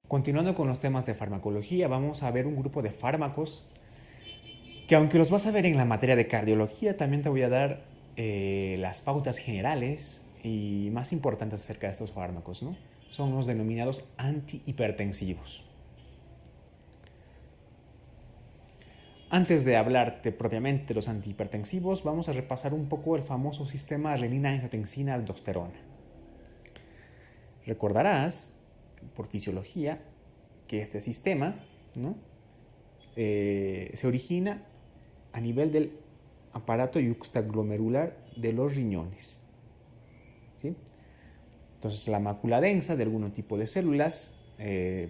Continuando con los temas de farmacología, vamos a ver un grupo de fármacos que, aunque los vas a ver en la materia de cardiología, también te voy a dar las pautas generales y más importantes acerca de estos fármacos, ¿no? Son los denominados antihipertensivos. Antes de hablarte propiamente de los antihipertensivos, vamos a repasar un poco el famoso sistema renina-angiotensina-aldosterona. Recordarás, por fisiología, que este sistema, ¿no? Se origina a nivel del aparato yuxtaglomerular de los riñones. ¿Sí? Entonces, la mácula densa de algún tipo de células,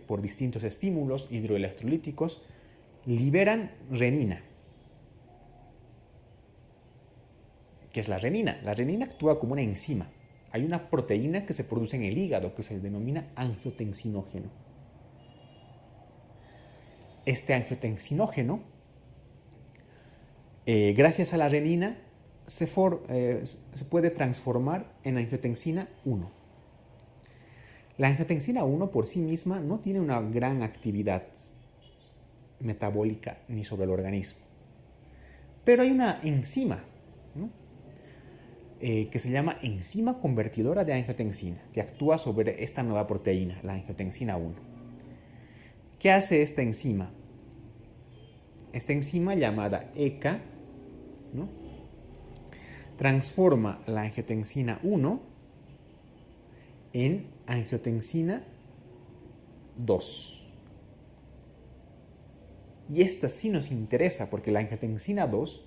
por distintos estímulos hidroelectrolíticos, liberan renina. ¿Qué es la renina? La renina actúa como una enzima. Hay una proteína que se produce en el hígado que se denomina angiotensinógeno. Este angiotensinógeno, gracias a la renina, se puede transformar en angiotensina 1. La angiotensina 1 por sí misma no tiene una gran actividad metabólica ni sobre el organismo. Pero hay una enzima, ¿no? Que se llama enzima convertidora de angiotensina, que actúa sobre esta nueva proteína, la angiotensina 1. ¿Qué hace esta enzima? Esta enzima llamada ECA, ¿no? Transforma la angiotensina 1 en angiotensina 2. Y esta sí nos interesa porque la angiotensina 2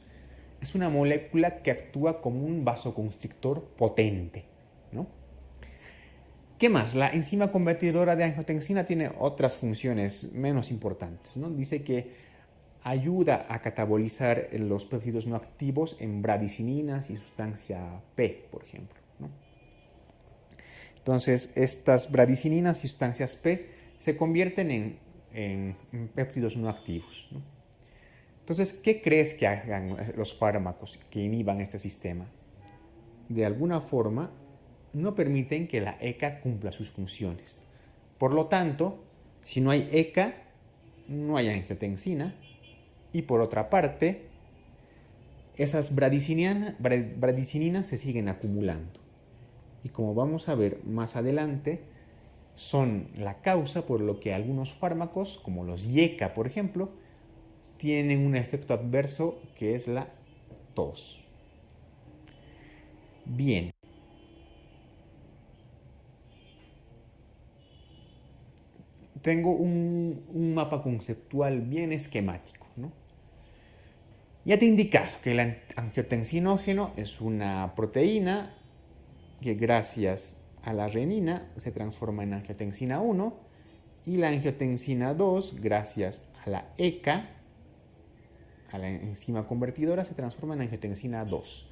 es una molécula que actúa como un vasoconstrictor potente, ¿no? ¿Qué más? La enzima convertidora de angiotensina tiene otras funciones menos importantes, ¿no? Dice que ayuda a catabolizar los péptidos no activos en bradicininas y sustancia P, por ejemplo, ¿no? Entonces, estas bradicininas y sustancias P se convierten en péptidos no activos, ¿no? Entonces, ¿qué crees que hagan los fármacos que inhiban este sistema? De alguna forma, no permiten que la ECA cumpla sus funciones. Por lo tanto, si no hay ECA, no hay angiotensina. Y por otra parte, esas bradicininas se siguen acumulando. Y como vamos a ver más adelante, son la causa por lo que algunos fármacos, como los IECA, por ejemplo, tienen un efecto adverso que es la tos. Bien. Tengo un mapa conceptual bien esquemático, ¿no? Ya te he indicado que el angiotensinógeno es una proteína que gracias a la renina se transforma en angiotensina 1 y la angiotensina 2, gracias a la ECA, a la enzima convertidora, se transforma en angiotensina 2.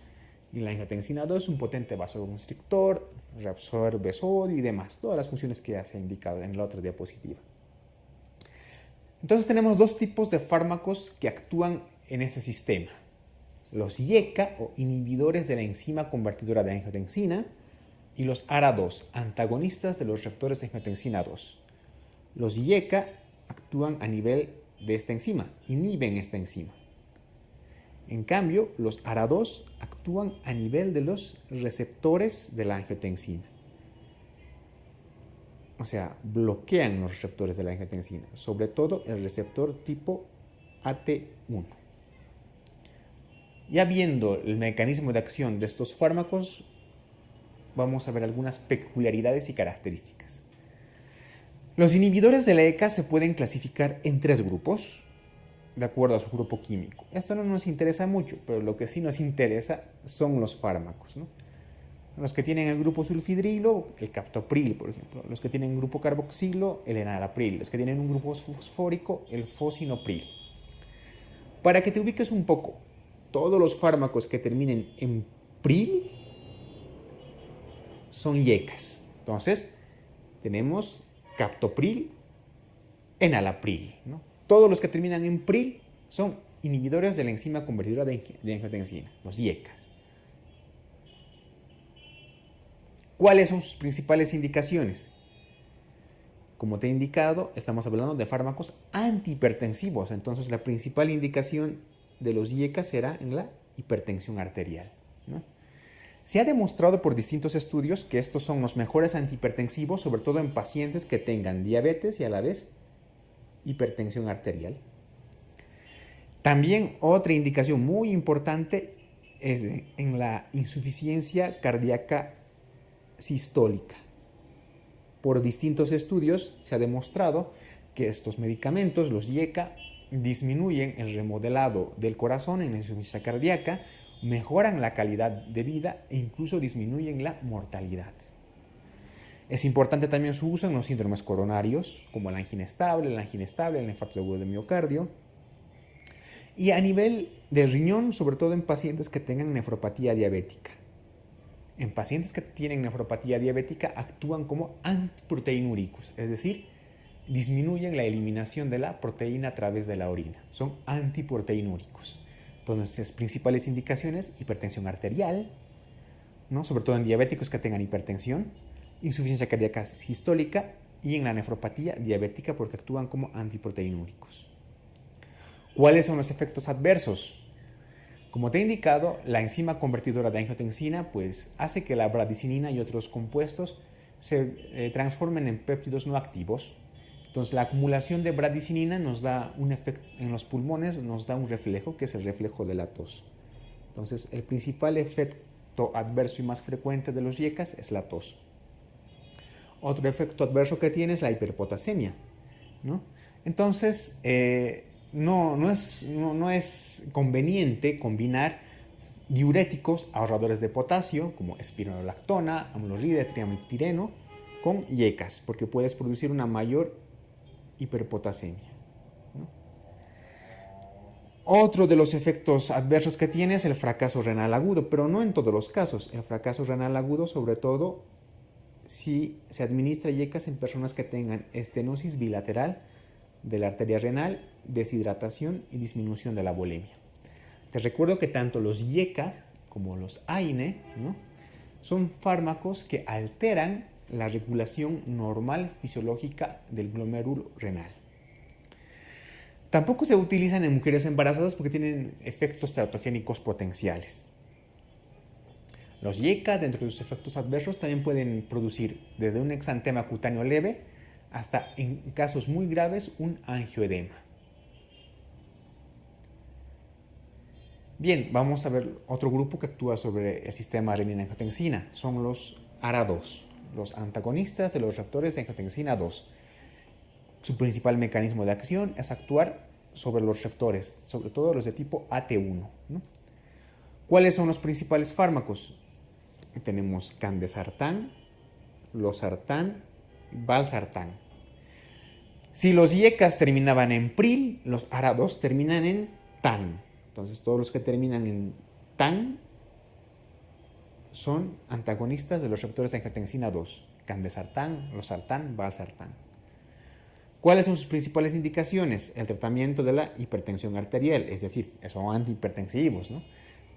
Y la angiotensina 2 es un potente vasoconstrictor, reabsorbe sodio y demás, todas las funciones que ya se ha indicado en la otra diapositiva. Entonces tenemos dos tipos de fármacos que actúan en este sistema. Los IECA o inhibidores de la enzima convertidora de angiotensina y los ARA2, antagonistas de los receptores de angiotensina 2. Los IECA actúan a nivel de esta enzima, inhiben esta enzima. En cambio, los ARA2 actúan a nivel de los receptores de la angiotensina. O sea, bloquean los receptores de la angiotensina, sobre todo el receptor tipo AT1. Ya viendo el mecanismo de acción de estos fármacos, vamos a ver algunas peculiaridades y características. Los inhibidores de la ECA se pueden clasificar en 3 grupos, de acuerdo a su grupo químico. Esto no nos interesa mucho, pero lo que sí nos interesa son los fármacos, ¿no? Los que tienen el grupo sulfidrilo, el captopril, por ejemplo. Los que tienen el grupo carboxilo, el enalapril. Los que tienen un grupo fosfórico, el fosinopril. Para que te ubiques un poco, todos los fármacos que terminen en pril son IECAs. Entonces, tenemos captopril, enalapril, ¿no? Todos los que terminan en pril son inhibidores de la enzima convertidora de angiotensina, los IECAs. ¿Cuáles son sus principales indicaciones? Como te he indicado, estamos hablando de fármacos antihipertensivos. Entonces, la principal indicación de los IECA será en la hipertensión arterial, ¿no? Se ha demostrado por distintos estudios que estos son los mejores antihipertensivos, sobre todo en pacientes que tengan diabetes y a la vez hipertensión arterial. También otra indicación muy importante es en la insuficiencia cardíaca sistólica. Por distintos estudios se ha demostrado que estos medicamentos, los IECA, disminuyen el remodelado del corazón en la insuficiencia cardíaca, mejoran la calidad de vida e incluso disminuyen la mortalidad. Es importante también su uso en los síndromes coronarios, como la angina estable, el infarto agudo de miocardio. Y a nivel del riñón, sobre todo en pacientes que tengan nefropatía diabética. En pacientes que tienen nefropatía diabética actúan como antiproteinúricos, es decir, disminuyen la eliminación de la proteína a través de la orina. Son antiproteinúricos. Entonces, principales indicaciones: hipertensión arterial, ¿no? Sobre todo en diabéticos que tengan hipertensión, insuficiencia cardíaca sistólica y en la nefropatía diabética porque actúan como antiproteinúricos. ¿Cuáles son los efectos adversos? Como te he indicado, la enzima convertidora de angiotensina pues, hace que la bradicinina y otros compuestos se transformen en péptidos no activos. Entonces, la acumulación de bradicinina nos da un efecto en los pulmones, nos da un reflejo, que es el reflejo de la tos. Entonces, el principal efecto adverso y más frecuente de los IECAs es la tos. Otro efecto adverso que tiene es la hiperpotasemia, ¿no? Entonces, no es conveniente combinar diuréticos ahorradores de potasio, como espironolactona, amloride, triamepireno, con IECAs, porque puedes producir una mayor hiperpotasemia, ¿no? Otro de los efectos adversos que tiene es el fracaso renal agudo, pero no en todos los casos. El fracaso renal agudo, sobre todo, si se administra IECAs en personas que tengan estenosis bilateral de la arteria renal, deshidratación y disminución de la volemia. Te recuerdo que tanto los IECAs como los AINE, ¿no?, son fármacos que alteran la regulación normal fisiológica del glomérulo renal. Tampoco se utilizan en mujeres embarazadas porque tienen efectos teratogénicos potenciales. Los IECA, dentro de sus efectos adversos, también pueden producir desde un exantema cutáneo leve hasta, en casos muy graves, un angioedema. Bien, vamos a ver otro grupo que actúa sobre el sistema renina-angiotensina. Son los ARA2, los antagonistas de los receptores de angiotensina 2. Su principal mecanismo de acción es actuar sobre los receptores, sobre todo los de tipo AT1, ¿no? ¿Cuáles son los principales fármacos? Tenemos candesartán, losartán, valsartán. Si los IECAs terminaban en pril, los ARA2 terminan en TAN. Entonces, todos los que terminan en TAN son antagonistas de los receptores de angiotensina 2. Candesartán, losartán, valsartán. ¿Cuáles son sus principales indicaciones? El tratamiento de la hipertensión arterial, es decir, son antihipertensivos, ¿no?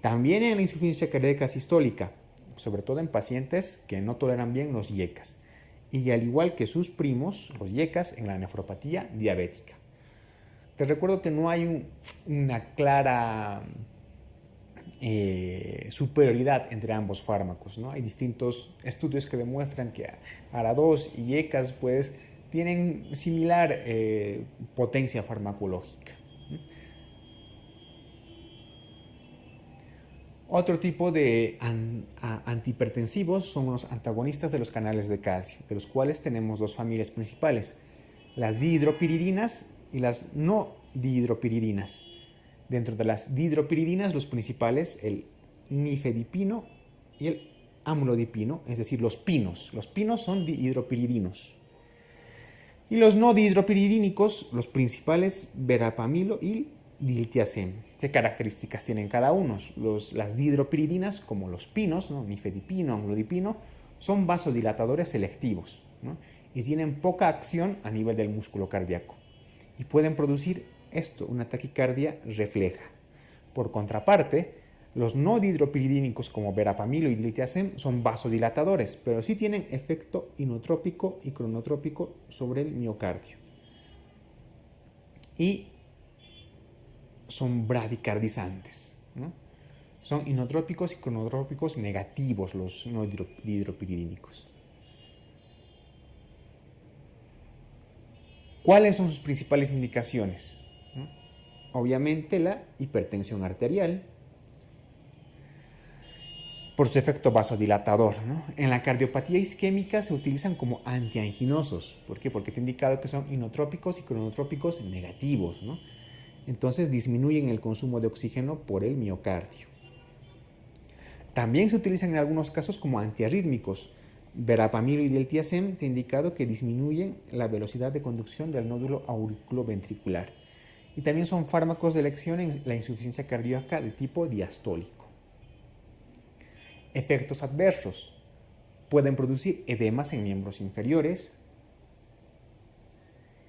También en la insuficiencia cardíaca sistólica, sobre todo en pacientes que no toleran bien los IECAs. Y al igual que sus primos, los IECAs, en la nefropatía diabética. Te recuerdo que no hay una clara superioridad entre ambos fármacos, ¿no? Hay distintos estudios que demuestran que ARA2 y IECAs pues, tienen similar potencia farmacológica. Otro tipo de antihipertensivos son los antagonistas de los canales de calcio, de los cuales tenemos dos familias principales, las dihidropiridinas y las no dihidropiridinas. Dentro de las dihidropiridinas, los principales, el nifedipino y el amlodipino, es decir, los pinos. Los pinos son dihidropiridinos. Y los no dihidropiridínicos, los principales, verapamilo y diltiazem. ¿Qué características tienen cada uno? Las dihidropiridinas, como los pinos, ¿no?, nifedipino, amlodipino, son vasodilatadores selectivos, ¿no?, y tienen poca acción a nivel del músculo cardíaco. Y pueden producir una taquicardia refleja. Por contraparte, Los no dihidropiridínicos como verapamilo y diltiazem son vasodilatadores, pero sí tienen efecto inotrópico y cronotrópico sobre el miocardio. Y son bradicardizantes, ¿no? Son inotrópicos y cronotrópicos negativos los no dihidropiridínicos. ¿Cuáles son sus principales indicaciones? ¿No? Obviamente la hipertensión arterial, por su efecto vasodilatador, ¿no? En la cardiopatía isquémica se utilizan como antianginosos. ¿Por qué? Porque te he indicado que son inotrópicos y cronotrópicos negativos, ¿no? Entonces disminuyen el consumo de oxígeno por el miocardio. También se utilizan en algunos casos como antiarrítmicos. Verapamilo y diltiazem te he indicado que disminuyen la velocidad de conducción del nódulo auriculoventricular. Y también son fármacos de elección en la insuficiencia cardíaca de tipo diastólico. Efectos adversos. Pueden producir edemas en miembros inferiores,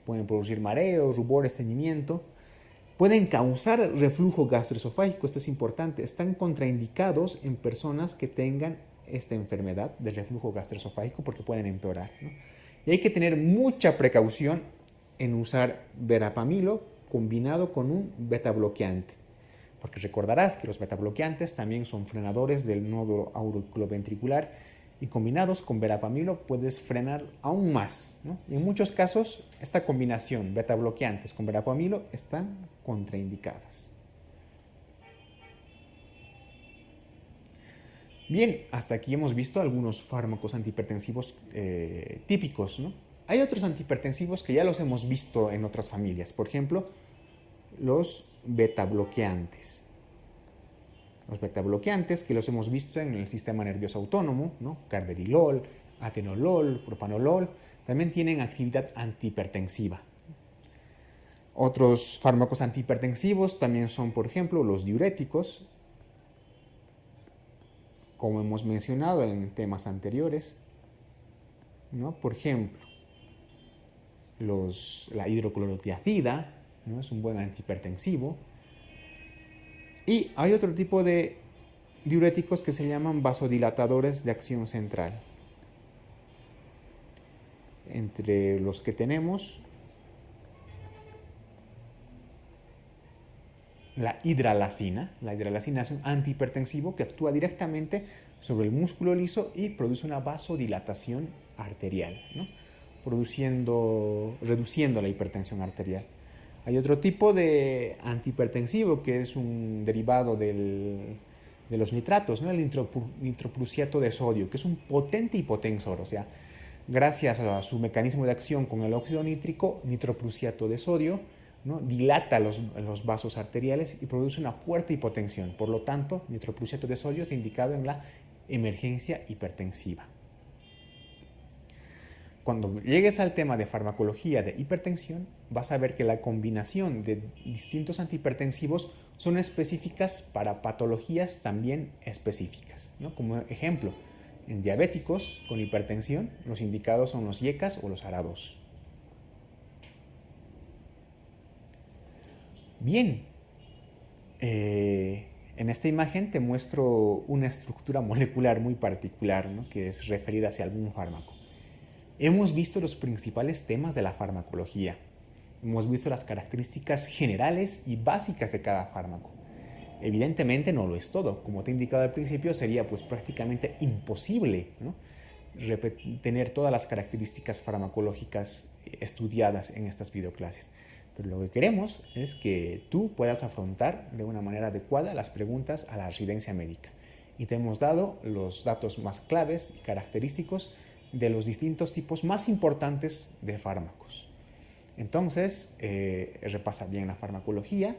pueden producir mareos, rubor, estreñimiento, pueden causar reflujo gastroesofágico, esto es importante, están contraindicados en personas que tengan esta enfermedad del reflujo gastroesofágico porque pueden empeorar, ¿no? Y hay que tener mucha precaución en usar verapamilo combinado con un betabloqueante, porque recordarás que los betabloqueantes también son frenadores del nódulo auriculoventricular y combinados con verapamilo puedes frenar aún más, ¿no? Y en muchos casos esta combinación betabloqueantes con verapamilo están contraindicadas. Bien, hasta aquí hemos visto algunos fármacos antihipertensivos típicos, ¿no? Hay otros antihipertensivos que ya los hemos visto en otras familias, por ejemplo, los betabloqueantes. Los betabloqueantes que los hemos visto en el sistema nervioso autónomo, ¿no? Carvedilol, atenolol, propanolol, también tienen actividad antihipertensiva. Otros fármacos antihipertensivos también son, por ejemplo, los diuréticos, como hemos mencionado en temas anteriores, ¿no? Por ejemplo, la hidroclorotiazida, ¿no? Es un buen antihipertensivo. Y hay otro tipo de diuréticos que se llaman vasodilatadores de acción central. Entre los que tenemos la hidralacina. La hidralacina es un antihipertensivo que actúa directamente sobre el músculo liso y produce una vasodilatación arterial, ¿no? Reduciendo la hipertensión arterial. Hay otro tipo de antihipertensivo que es un derivado de los nitratos, ¿no? El nitroprusiato de sodio, que es un potente hipotensor, o sea, gracias a su mecanismo de acción con el óxido nítrico, nitroprusiato de sodio, ¿no? Dilata los vasos arteriales y produce una fuerte hipotensión. Por lo tanto, nitroprusiato de sodio está indicado en la emergencia hipertensiva. Cuando llegues al tema de farmacología de hipertensión, vas a ver que la combinación de distintos antihipertensivos son específicas para patologías también específicas, ¿no? Como ejemplo, en diabéticos con hipertensión, los indicados son los IECAS o los ARA2. Bien, en esta imagen te muestro una estructura molecular muy particular, ¿no? Que es referida hacia algún fármaco. Hemos visto los principales temas de la farmacología. Hemos visto las características generales y básicas de cada fármaco. Evidentemente no lo es todo. Como te he indicado al principio, sería pues prácticamente imposible, ¿no? Tener todas las características farmacológicas estudiadas en estas videoclases. Pero lo que queremos es que tú puedas afrontar de una manera adecuada las preguntas a la residencia médica. Y te hemos dado los datos más claves y característicos de los distintos tipos más importantes de fármacos. Entonces, repasa bien la farmacología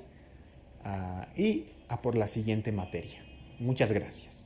y a por la siguiente materia. Muchas gracias.